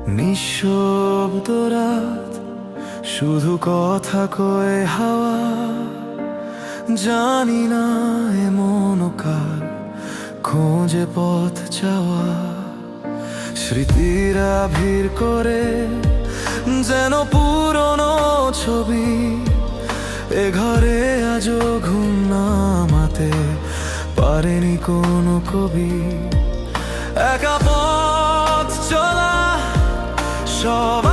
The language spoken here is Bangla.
নিঃশব্দ রাত, শুধু কথা কয়ে হাওয়া। জানি না এমন কার খোঁজে পথ চাওয়া। স্মৃতিরা ভিড় করে যেন পুরনো ছবি। এ ঘরে আজও ঘুম নামাতে পারেনি কোনো কবি। একা পথ চলা সব